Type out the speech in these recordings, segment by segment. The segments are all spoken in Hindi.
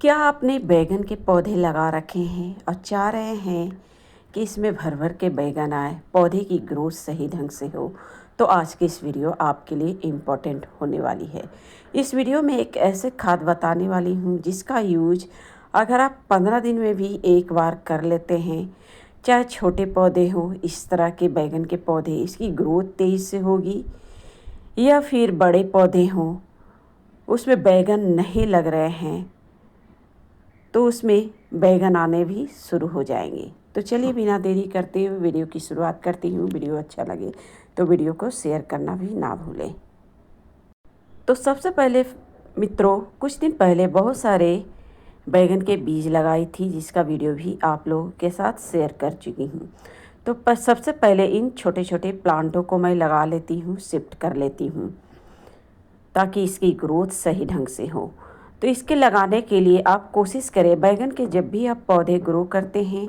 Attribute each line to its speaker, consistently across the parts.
Speaker 1: क्या आपने बैगन के पौधे लगा रखे हैं और चाह रहे हैं कि इसमें भर भर के बैगन आए, पौधे की ग्रोथ सही ढंग से हो? तो आज की इस वीडियो आपके लिए इम्पोर्टेंट होने वाली है। इस वीडियो में एक ऐसे खाद बताने वाली हूँ जिसका यूज अगर आप 15 दिन में भी एक बार कर लेते हैं, चाहे छोटे पौधे हों, इस तरह के बैगन के पौधे, इसकी ग्रोथ तेज़ से होगी, या फिर बड़े पौधे हों उसमें बैगन नहीं लग रहे हैं तो उसमें बैगन आने भी शुरू हो जाएंगे। तो चलिए बिना देरी करते हुए वीडियो की शुरुआत करती हूँ। वीडियो अच्छा लगे तो वीडियो को शेयर करना भी ना भूलें। तो सबसे पहले मित्रों, कुछ दिन पहले बहुत सारे बैगन के बीज लगाई थी जिसका वीडियो भी आप लोगों के साथ शेयर कर चुकी हूँ। तो सबसे पहले इन छोटे छोटे प्लांटों को मैं लगा लेती हूँ, शिफ्ट कर लेती हूँ ताकि इसकी ग्रोथ सही ढंग से हो। तो इसके लगाने के लिए आप कोशिश करें, बैगन के जब भी आप पौधे ग्रो करते हैं,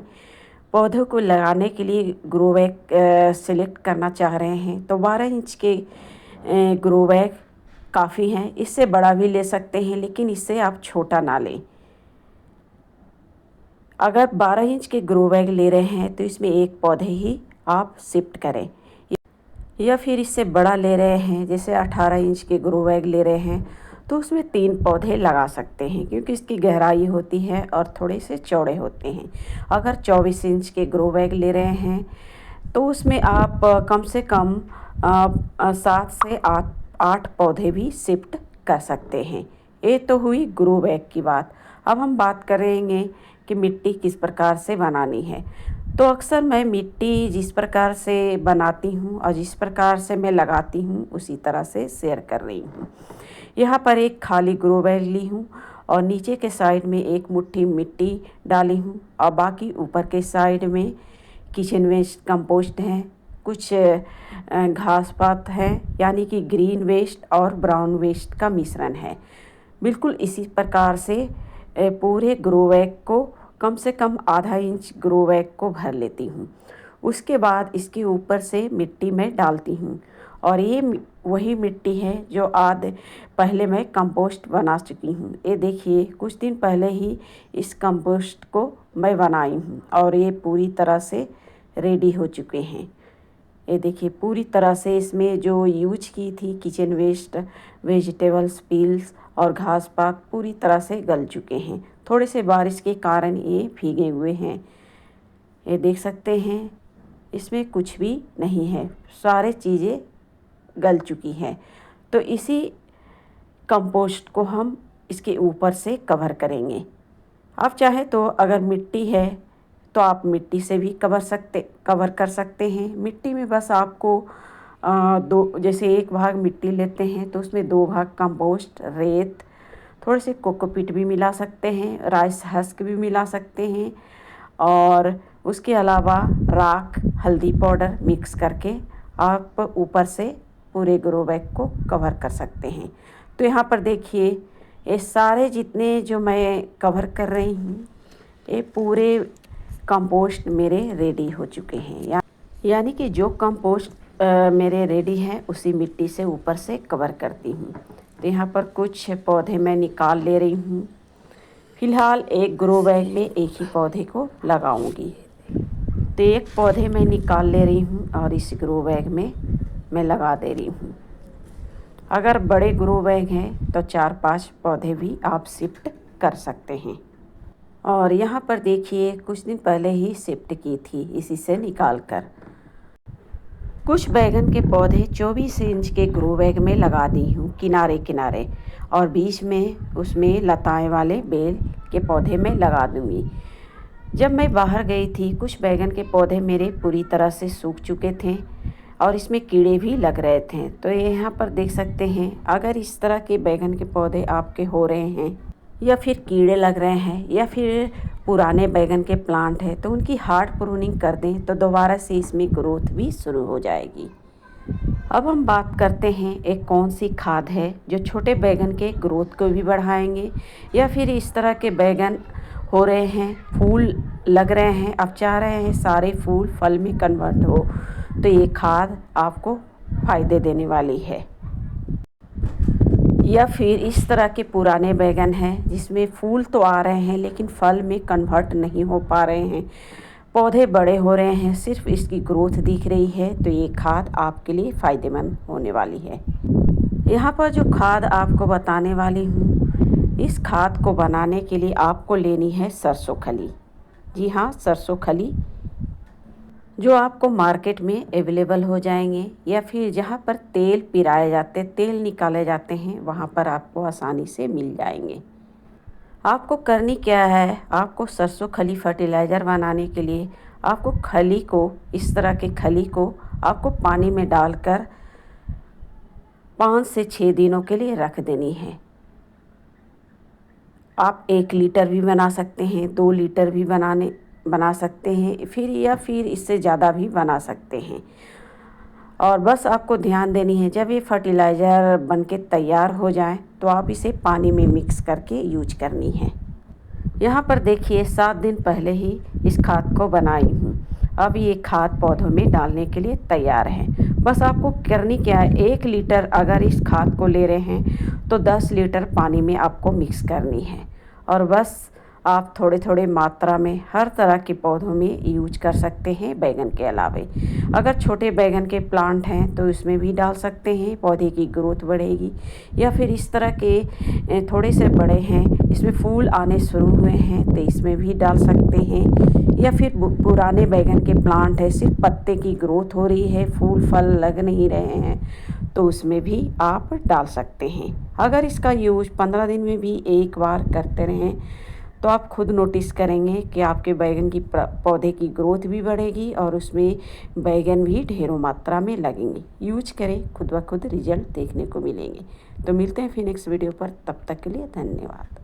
Speaker 1: पौधों को लगाने के लिए ग्रो बैग सिलेक्ट करना चाह रहे हैं तो 12 इंच के ग्रो बैग काफ़ी हैं। इससे बड़ा भी ले सकते हैं लेकिन इससे आप छोटा ना लें। अगर 12 इंच के ग्रो बैग ले रहे हैं तो इसमें एक पौधे ही आप शिफ्ट करें, या फिर इससे बड़ा ले रहे हैं जैसे 18 इंच के ग्रो बैग ले रहे हैं तो उसमें 3 पौधे लगा सकते हैं क्योंकि इसकी गहराई होती है और थोड़े से चौड़े होते हैं। अगर 24 इंच के ग्रो बैग ले रहे हैं तो उसमें आप कम से कम 7 से 8 पौधे भी शिफ्ट कर सकते हैं। ये तो हुई ग्रो बैग की बात। अब हम बात करेंगे कि मिट्टी किस प्रकार से बनानी है। तो अक्सर मैं मिट्टी जिस प्रकार से बनाती हूँ और जिस प्रकार से मैं लगाती हूँ उसी तरह से शेयर कर रही हूँ। यहाँ पर एक खाली ग्रो बैग ली हूँ और नीचे के साइड में एक मुट्ठी मिट्टी डाली हूँ और बाकी ऊपर के साइड में किचन वेस्ट कंपोस्ट है, कुछ घास पात है, यानी कि ग्रीन वेस्ट और ब्राउन वेस्ट का मिश्रण है। बिल्कुल इसी प्रकार से पूरे ग्रो बैग को कम से कम आधा इंच ग्रो बैग को भर लेती हूँ। उसके बाद इसके ऊपर से मिट्टी मैं डालती हूँ और ये वही मिट्टी है जो पहले मैं कंपोस्ट बना चुकी हूँ। ये देखिए कुछ दिन पहले ही इस कंपोस्ट को मैं बनाई हूँ और ये पूरी तरह से रेडी हो चुके हैं। ये देखिए पूरी तरह से इसमें जो यूज की थी किचन वेस्ट, वेजिटेबल्स पील्स और घास पात पूरी तरह से गल चुके हैं। थोड़े से बारिश के कारण ये भीगे हुए हैं। ये देख सकते हैं इसमें कुछ भी नहीं है, सारे चीज़ें गल चुकी हैं। तो इसी कंपोस्ट को हम इसके ऊपर से कवर करेंगे। आप चाहे तो अगर मिट्टी है तो आप मिट्टी से भी कवर कर सकते हैं। मिट्टी में बस आपको जैसे एक भाग मिट्टी लेते हैं तो उसमें 2 भाग कंपोस्ट, रेत, थोड़े से कोकोपीट भी मिला सकते हैं, राइस हस्क भी मिला सकते हैं और उसके अलावा राख, हल्दी पाउडर मिक्स करके आप ऊपर से पूरे ग्रो बैग को कवर कर सकते हैं। तो यहाँ पर देखिए ये सारे जितने जो मैं कवर कर रही हूँ ये पूरे कंपोस्ट मेरे रेडी हो चुके हैं। यानी कि जो कंपोस्ट मेरे रेडी है उसी मिट्टी से ऊपर से कवर करती हूँ। तो यहाँ पर कुछ पौधे मैं निकाल ले रही हूँ। फ़िलहाल एक ग्रो बैग में एक ही पौधे को लगाऊंगी। तो एक पौधे मैं निकाल ले रही हूँ और इस ग्रो बैग में मैं लगा दे रही हूँ। अगर बड़े ग्रो बैग हैं तो 4-5 पौधे भी आप शिफ्ट कर सकते हैं। और यहाँ पर देखिए कुछ दिन पहले ही शिफ्ट की थी इसी से निकाल कर। कुछ बैगन के पौधे 24 इंच के ग्रो बैग में लगा दी हूँ किनारे किनारे, और बीच में उसमें लताएं वाले बेल के पौधे में लगा दूँगी। जब मैं बाहर गई थी कुछ बैगन के पौधे मेरे पूरी तरह से सूख चुके थे और इसमें कीड़े भी लग रहे थे। तो यहाँ पर देख सकते हैं अगर इस तरह के बैगन के पौधे आपके हो रहे हैं या फिर कीड़े लग रहे हैं या फिर पुराने बैगन के प्लांट है तो उनकी हार्ड प्रूनिंग कर दें तो दोबारा से इसमें ग्रोथ भी शुरू हो जाएगी। अब हम बात करते हैं एक कौन सी खाद है जो छोटे बैगन के ग्रोथ को भी बढ़ाएंगे, या फिर इस तरह के बैगन हो रहे हैं, फूल लग रहे हैं, आप चाह रहे हैं सारे फूल फल में कन्वर्ट हो, तो ये खाद आपको फ़ायदे देने वाली है। या फिर इस तरह के पुराने बैगन हैं जिसमें फूल तो आ रहे हैं लेकिन फल में कन्वर्ट नहीं हो पा रहे हैं, पौधे बड़े हो रहे हैं, सिर्फ इसकी ग्रोथ दिख रही है, तो ये खाद आपके लिए फ़ायदेमंद होने वाली है। यहाँ पर जो खाद आपको बताने वाली हूँ, इस खाद को बनाने के लिए आपको लेनी है सरसों खली। जी हाँ, सरसों खली जो आपको मार्केट में अवेलेबल हो जाएंगे, या फिर जहाँ पर तेल पिराए जाते, तेल निकाले जाते हैं, वहाँ पर आपको आसानी से मिल जाएंगे। आपको करनी क्या है, आपको सरसों खली फर्टिलाइज़र बनाने के लिए आपको खली को, इस तरह के खली को आपको पानी में डालकर 5 से 6 दिनों के लिए रख देनी है। आप 1 लीटर भी बना सकते हैं, 2 लीटर भी बना सकते हैं, फिर इससे ज़्यादा भी बना सकते हैं। और बस आपको ध्यान देनी है, जब ये फर्टिलाइज़र बनके तैयार हो जाए तो आप इसे पानी में मिक्स करके यूज करनी है। यहाँ पर देखिए 7 दिन पहले ही इस खाद को बनाई हूँ। अब ये खाद पौधों में डालने के लिए तैयार है। बस आपको करनी क्या है, 1 लीटर अगर इस खाद को ले रहे हैं तो 10 लीटर पानी में आपको मिक्स करनी है। और बस आप थोड़े थोड़े मात्रा में हर तरह के पौधों में यूज कर सकते हैं, बैगन के अलावे। अगर छोटे बैगन के प्लांट हैं तो इसमें भी डाल सकते हैं, पौधे की ग्रोथ बढ़ेगी। या फिर इस तरह के थोड़े से बड़े हैं, इसमें फूल आने शुरू हुए हैं, तो इसमें भी डाल सकते हैं। या फिर पुराने बैगन के प्लांट है, सिर्फ पत्ते की ग्रोथ हो रही है, फूल फल लग नहीं रहे हैं, तो उसमें भी आप डाल सकते हैं। अगर इसका यूज 15 दिन में भी एक बार करते रहें तो आप खुद नोटिस करेंगे कि आपके बैगन की पौधे की ग्रोथ भी बढ़ेगी और उसमें बैगन भी ढेरों मात्रा में लगेंगे। यूज करें, खुद ब खुद रिजल्ट देखने को मिलेंगे। तो मिलते हैं फिर नेक्स्ट वीडियो पर, तब तक के लिए धन्यवाद।